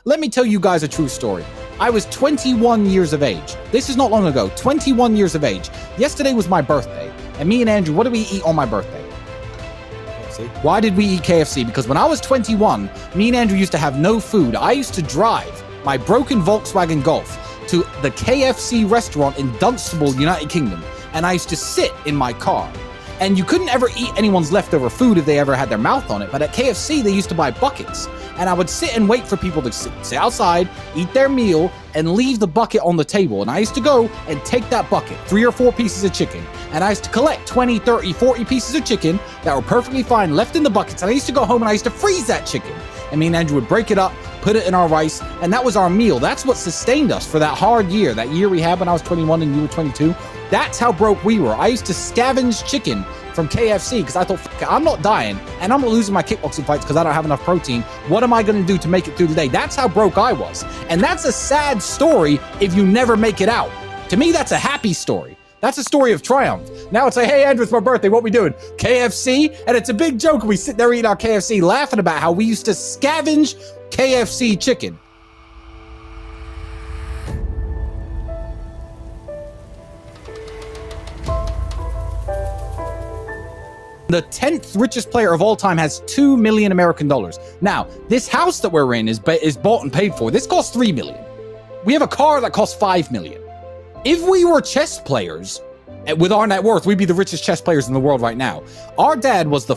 Let me tell you guys a true story. I was 21 years of age. This is not long ago. 21 years of age. Yesterday was my birthday. And me and Andrew, what did we eat on my birthday? KFC. Why did we eat KFC? Because when I was 21, me and Andrew used to have no food. I used to drive my broken Volkswagen Golf to the KFC restaurant in Dunstable, United Kingdom. And I used to sit in my car. And you couldn't ever eat anyone's leftover food if they ever had their mouth on it. But at KFC, they used to buy buckets. And I would sit and wait for people to sit outside, eat their meal, and leave the bucket on the table. And I used to go and take that bucket, 3 or 4 pieces of chicken. And I used to collect 20, 30, 40 pieces of chicken that were perfectly fine left in the buckets. And I used to go home and I used to freeze that chicken. And me and Andrew would break it up, put it in our rice, and that was our meal. That's what sustained us for that hard year, that year we had when I was 21 and you were 22. That's how broke we were. I used to scavenge chicken from KFC because I thought, I'm not dying and I'm not losing my kickboxing fights because I don't have enough protein. What am I going to do to make it through the day? That's how broke I was. And that's a sad story if you never make it out. To me, that's a happy story. That's a story of triumph. Now it's like, hey, Andrew, it's my birthday. What we doing? KFC? And it's a big joke. We sit there eating our KFC, laughing about how we used to scavenge KFC chicken. The 10th richest player of all time has $2 million American dollars. Now, this house that we're in is bought and paid for. This costs $3 million. We have a car that costs $5 million. If we were chess players, with our net worth, we'd be the richest chess players in the world right now. Our dad was the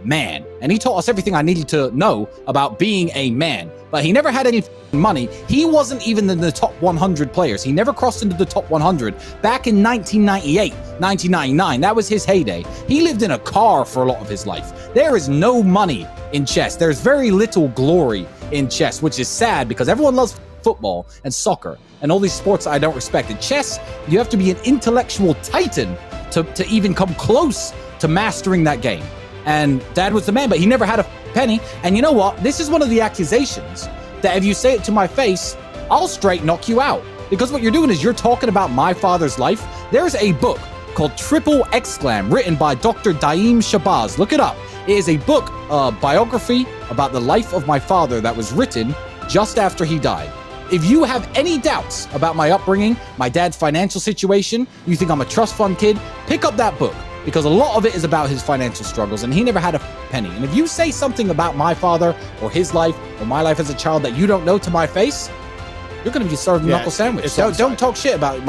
man, and he taught us everything I needed to know about being a man. But he never had any money. He wasn't even in the top 100 players. He never crossed into the top 100 back in 1998, 1999. That was his heyday. He lived in a car for a lot of his life. There is no money in chess. There's very little glory in chess, which is sad because everyone loves football and soccer and all these sports I don't respect. In chess, you have to be an intellectual titan to even come close to mastering that game. And Dad was the man, but he never had a penny. And you know what? This is one of the accusations that if you say it to my face, I'll straight knock you out. Because what you're doing is you're talking about my father's life. There's a book called Triple Exclam written by Dr. Daim Shabazz. Look it up. It is a book, biography about the life of my father that was written just after he died. If you have any doubts about my upbringing, my dad's financial situation, you think I'm a trust fund kid, pick up that book. Because a lot of it is about his financial struggles, and he never had a penny. And if you say something about my father or his life or my life as a child that you don't know to my face, you're going to be served a knuckle sandwich. Don't talk shit about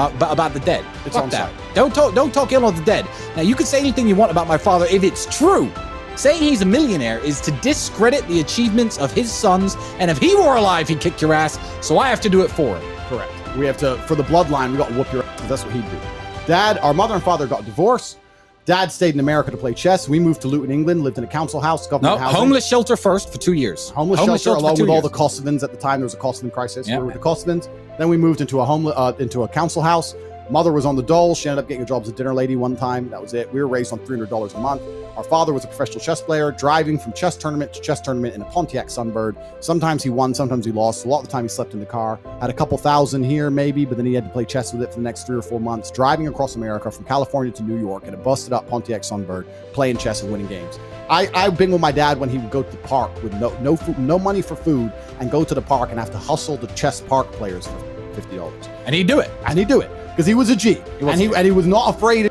the dead. It's Fuck on that. site. Don't talk ill of the dead. Now you can say anything you want about my father if it's true. Saying he's a millionaire is to discredit the achievements of his sons, and if he were alive, he'd kick your ass. So I have to do it for him. Correct. We have to, for the bloodline, we got to whoop your ass. That's what he'd do. Dad, our mother and father got divorced. Dad stayed in America to play chess. We moved to Luton, England, lived in a council house, government housing. Homeless shelter first for 2 years. Homeless shelter along with all the Kosovans at the time. There was a Kosovan crisis. Yep. We were with the Kosovans. Then we moved into a council house. Mother was on the dole. She ended up getting a job as a dinner lady one time. That was it. We were raised on $300 a month. Our father was a professional chess player, driving from chess tournament to chess tournament in a Pontiac Sunbird. Sometimes he won, sometimes he lost. A lot of the time he slept in the car. Had a couple thousand here maybe, but then he had to play chess with it for the next 3 or 4 months, driving across America from California to New York in a busted up Pontiac Sunbird, playing chess and winning games. I've been with my dad when he would go to the park with no food, no money for food, and go to the park and have to hustle the chess park players for $50. And he'd do it. Because he was a G. He was not afraid.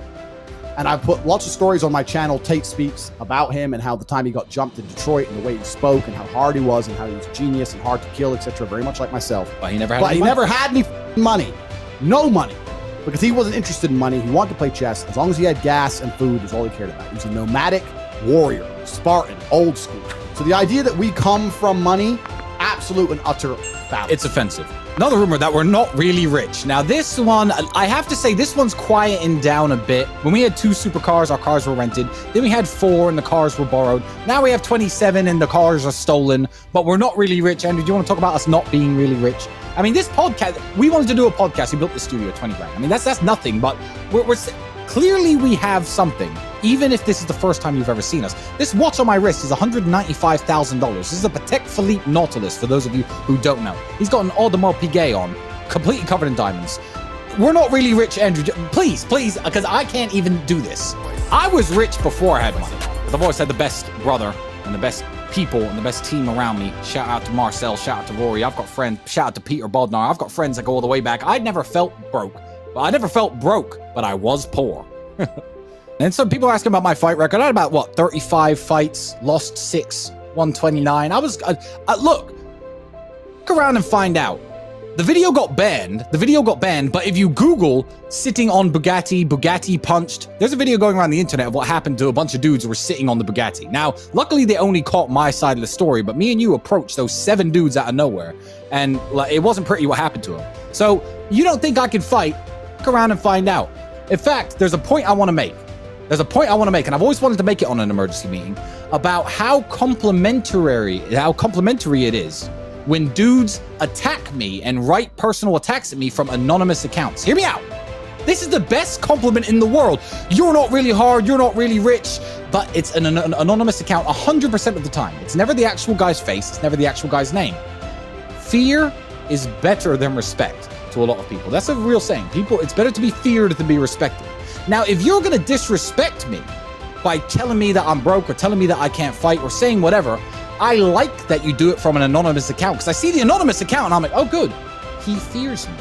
And I put lots of stories on my channel, Tate Speaks, about him and how the time he got jumped in Detroit and the way he spoke and how hard he was and how he was a genius and hard to kill, etc. Very much like myself. But he never had any money. No money. Because he wasn't interested in money. He wanted to play chess. As long as he had gas and food is all he cared about. He was a nomadic warrior, Spartan, old school. So the idea that we come from money, absolute and utter fallacy. It's offensive. Another rumor that we're not really rich. Now this one, I have to say this one's quieting down a bit. When we had 2 supercars, our cars were rented. Then we had 4 and the cars were borrowed. Now we have 27 and the cars are stolen, but we're not really rich. Andrew, do you want to talk about us not being really rich? I mean, this podcast, we wanted to do a podcast. We built the studio at 20 grand. I mean, that's nothing, but we're clearly we have something, even if this is the first time you've ever seen us. This watch on my wrist is $195,000. This is a Patek Philippe Nautilus, for those of you who don't know. He's got an Audemars Piguet on, completely covered in diamonds. We're not really rich, Andrew. Please, because I can't even do this. I was rich before I had money, because I've always had the best brother and the best people and the best team around me. Shout out to Marcel, shout out to Rory. I've got friends, shout out to Peter Bodnar. I've got friends that go all the way back. I never felt broke, but I was poor. And some people are asking about my fight record. I had about, what, 35 fights, lost 6, 129. Look around and find out. The video got banned, but if you Google sitting on Bugatti punched, there's a video going around the internet of what happened to a bunch of dudes who were sitting on the Bugatti. Now, luckily they only caught my side of the story, but me and you approached those 7 dudes out of nowhere, and like, it wasn't pretty what happened to them. So, you don't think I can fight? Look around and find out. In fact, there's a point I want to make. And I've always wanted to make it on an emergency meeting, about how complimentary it is when dudes attack me and write personal attacks at me from anonymous accounts. Hear me out. This is the best compliment in the world. You're not really hard, you're not really rich, but it's an anonymous account 100% of the time. It's never the actual guy's face, it's never the actual guy's name. Fear is better than respect to a lot of people. That's a real saying. People, it's better to be feared than be respected. Now, if you're gonna disrespect me by telling me that I'm broke or telling me that I can't fight or saying whatever, I like that you do it from an anonymous account, because I see the anonymous account and I'm like, oh good, he fears me.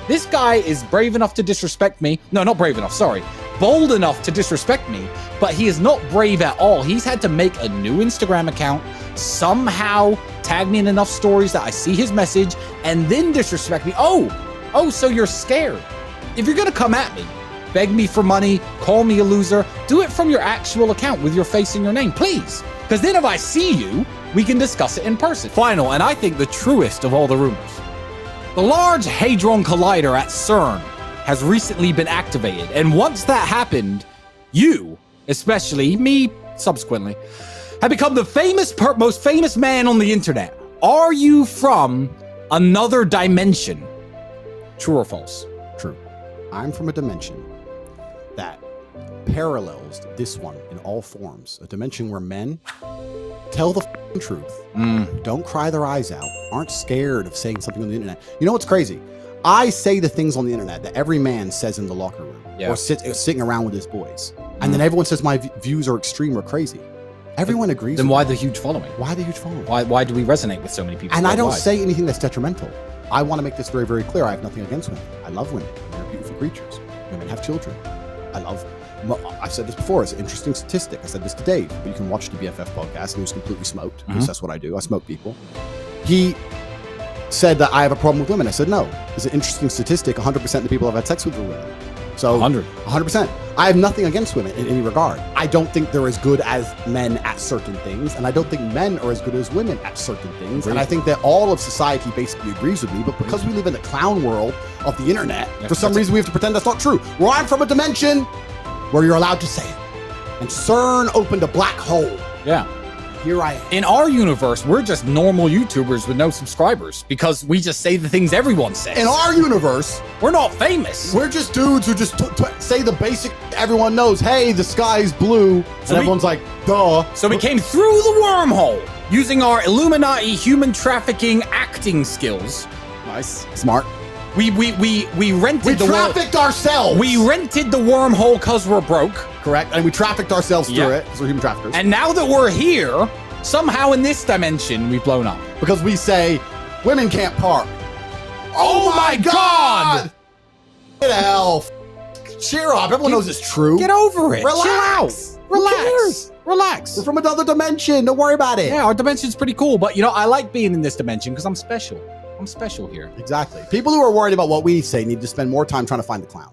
This guy is brave enough to disrespect me. No, not brave enough, sorry. Bold enough to disrespect me, but he is not brave at all. He's had to make a new Instagram account, somehow tag me in enough stories that I see his message, and then disrespect me. Oh, so you're scared. If you're gonna come at me, beg me for money, call me a loser, do it from your actual account with your face and your name, please. Because then if I see you, we can discuss it in person. Final, and I think the truest of all the rumors. The Large Hadron Collider at CERN has recently been activated. And once that happened, you, especially me subsequently, have become the most famous man on the internet. Are you from another dimension? True or false? True. I'm from a dimension that parallels this one in all forms. A dimension where men tell the truth, don't cry their eyes out, aren't scared of saying something on the internet. You know what's crazy? I say the things on the internet that every man says in the locker room or sitting around with his boys. And then everyone says my views are extreme or crazy. Everyone agrees. Then why the huge following? Why the huge following? Why do we resonate with so many people? And I don't say anything that's detrimental. I want to make this very, very clear. I have nothing against women. I love women. They're beautiful creatures. Women have children. I've said this before. It's an interesting statistic. I said this to Dave, but you can watch the BFF podcast, and he was completely smoked because that's what I do. I smoke people. He said that I have a problem with women. I said, no. It's an interesting statistic. 100% of the people I've had sex with are women. So 100%. I have nothing against women in any regard. I don't think they're as good as men at certain things, and I don't think men are as good as women at certain things. And I think that all of society basically agrees with me, but because we live in the clown world of the internet, for some reason we have to pretend that's not true. Well, I'm from a dimension where you're allowed to say it. And CERN opened a black hole. Yeah. Here I am. In our universe, we're just normal YouTubers with no subscribers because we just say the things everyone says. In our universe, we're not famous. We're just dudes who just say the basic, everyone knows, hey, the sky's blue. And everyone's like, duh. So we came through the wormhole using our Illuminati human trafficking acting skills. Nice. Smart. We rented the trafficked ourselves. We rented the wormhole because we're broke. Correct. And we trafficked ourselves through it because we're human traffickers. And now that we're here, somehow in this dimension, we've blown up. Because we say, women can't park. Oh my God! Get hell. Cheer up. Everyone knows it's true. Get over it. Relax. Chill out. Relax. We're from another dimension. Don't worry about it. Yeah, our dimension's pretty cool. But, you know, I like being in this dimension because I'm special. I'm special here. Exactly. People who are worried about what we say need to spend more time trying to find the clown.